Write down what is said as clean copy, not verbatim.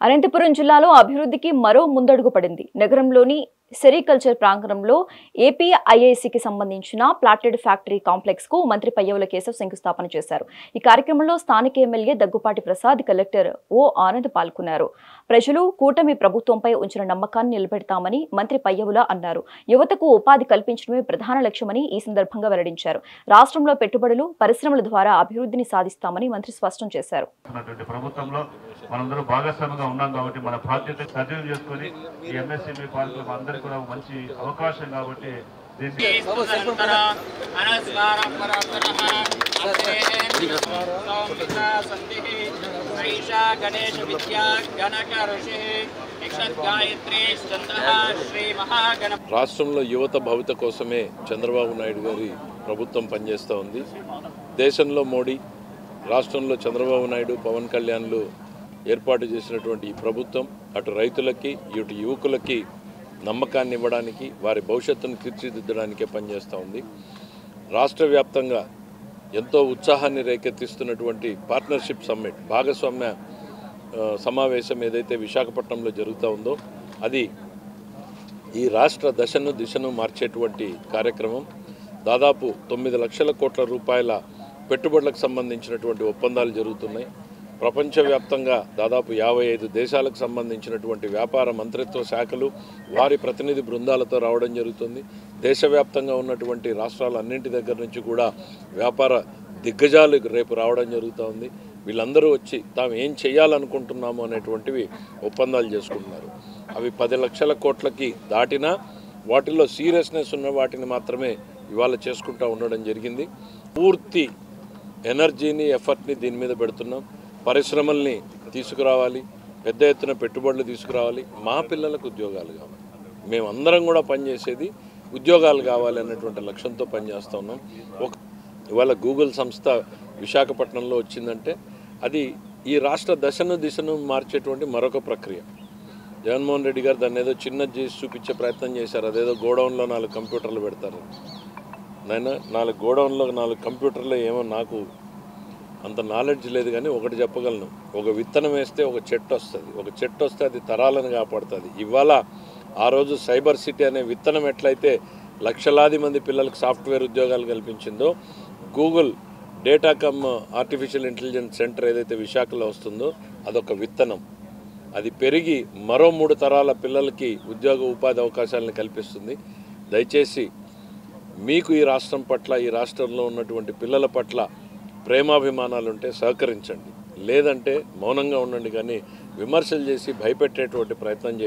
అనంతపురం జిల్లాలో అభివృద్ధికి మరో ముందడుగు పడింది. నగరంలోని సెరికల్చర్ ప్రాంగణంలో ఏపీఐఐసికి సంబంధించిన ప్లాటెడ్ ఫ్యాక్టరీ కాంప్లెక్స్ కు మంత్రి పయ్యవుల కేశవ్ శంకుస్థాపన చేశారు. ఈ కార్యక్రమంలో స్థానిక ఎమ్మెల్యే దగ్గుపాటి ప్రసాద్, కలెక్టర్ ఓ ఆనంద్ పాల్గొన్నారు. ప్రజలు కూటమి ప్రభుత్వంపై ఉంచిన నమ్మకాన్ని నిలబెడతామని మంత్రి పయ్యవుల అన్నారు. యువతకు ఉపాధి కల్పించడమే ప్రధాన లక్ష్యమని ఈ సందర్భంగా వెల్లడించారు. రాష్ట్రంలో పెట్టుబడులు, పరిశ్రమల ద్వారా అభివృద్ధిని సాధిస్తామని మంత్రి స్పష్టం చేశారు. మనందరూ భాగస్వామిగా ఉన్నాం కాబట్టి మన బాధ్యత సజీవం చేసుకొని ఈ ఎంఎస్ఎంఈ పార్కులకు అందరికీ కూడా మంచి అవకాశం కాబట్టి రాష్ట్రంలో యువత భవిత కోసమే చంద్రబాబు నాయుడు గారి ప్రభుత్వం పనిచేస్తూ ఉంది. దేశంలో మోడీ, రాష్ట్రంలో చంద్రబాబు నాయుడు, పవన్ కళ్యాణ్లు ఏర్పాటు చేసినటువంటి ఈ ప్రభుత్వం అటు రైతులకి ఇటు యువకులకి నమ్మకాన్ని ఇవ్వడానికి, వారి భవిష్యత్తును తీర్చిదిద్దడానికే పనిచేస్తూ ఉంది. రాష్ట్ర వ్యాప్తంగా ఎంతో ఉత్సాహాన్ని రేకెత్తిస్తున్నటువంటి పార్ట్నర్షిప్ సమ్మిట్, భాగస్వామ్య సమావేశం ఏదైతే విశాఖపట్నంలో జరుగుతూ ఉందో అది ఈ రాష్ట్ర దశను దిశను మార్చేటువంటి కార్యక్రమం. దాదాపు 9 లక్షల కోట్ల రూపాయల పెట్టుబడులకు సంబంధించినటువంటి ఒప్పందాలు జరుగుతున్నాయి. ప్రపంచవ్యాప్తంగా దాదాపు 55 దేశాలకు సంబంధించినటువంటి వ్యాపార మంత్రిత్వ శాఖలు వారి ప్రతినిధి బృందాలతో రావడం జరుగుతుంది. దేశవ్యాప్తంగా ఉన్నటువంటి రాష్ట్రాలన్నింటి దగ్గర నుంచి కూడా వ్యాపార దిగ్గజాలు రేపు రావడం జరుగుతూ ఉంది. వీళ్ళందరూ వచ్చి తాము ఏం చేయాలనుకుంటున్నాము అనేటువంటివి ఒప్పందాలు చేసుకుంటున్నారు. అవి 10 లక్షల కోట్లకి దాటినా వాటిల్లో సీరియస్నెస్ ఉన్న వాటిని మాత్రమే ఇవాళ చేసుకుంటూ ఉండడం జరిగింది. పూర్తి ఎనర్జీని, ఎఫర్ట్ని దీని మీద పెడుతున్నాం. పరిశ్రమల్ని తీసుకురావాలి, పెద్ద ఎత్తున పెట్టుబడులు తీసుకురావాలి, మా పిల్లలకు ఉద్యోగాలు కావాలి, మేమందరం కూడా పనిచేసేది ఉద్యోగాలు కావాలి అన్నటువంటి లక్ష్యంతో పనిచేస్తూ ఉన్నాం. ఇవాళ గూగుల్ సంస్థ విశాఖపట్నంలో వచ్చిందంటే అది ఈ రాష్ట్ర దశను దిశను మార్చేటువంటి మరొక ప్రక్రియ. జగన్మోహన్ రెడ్డి గారు దాన్ని ఏదో చిన్నది చేసి చూపించే ప్రయత్నం చేశారు. అదేదో గోడౌన్లో 4 కంప్యూటర్లు పెడతారు. నేను 4 గోడౌన్లో 4 కంప్యూటర్లు ఏమో నాకు అంత నాలెడ్జ్ లేదు, కానీ ఒకటి చెప్పగలను, ఒక విత్తనం వేస్తే ఒక చెట్టు వస్తుంది, ఒక చెట్టు వస్తే అది తరాలను కాపాడుతుంది. ఇవాళ ఆ రోజు సైబర్ సిటీ అనే విత్తనం ఎట్లయితే లక్షలాది మంది పిల్లలకు సాఫ్ట్వేర్ ఉద్యోగాలు కల్పించిందో, Google data cum artificial intelligence centre ఏదైతే విశాఖలో వస్తుందో అదొక విత్తనం. అది పెరిగి మరో 3 తరాల పిల్లలకి ఉద్యోగ ఉపాధి అవకాశాలను కల్పిస్తుంది. దయచేసి మీకు ఈ రాష్ట్రం పట్ల, ఈ రాష్ట్రంలో ఉన్నటువంటి పిల్లల పట్ల ప్రేమాభిమానాలుంటే సహకరించండి, లేదంటే మౌనంగా ఉండండి. కానీ విమర్శలు చేసి భయపెట్టేటువంటి ప్రయత్నం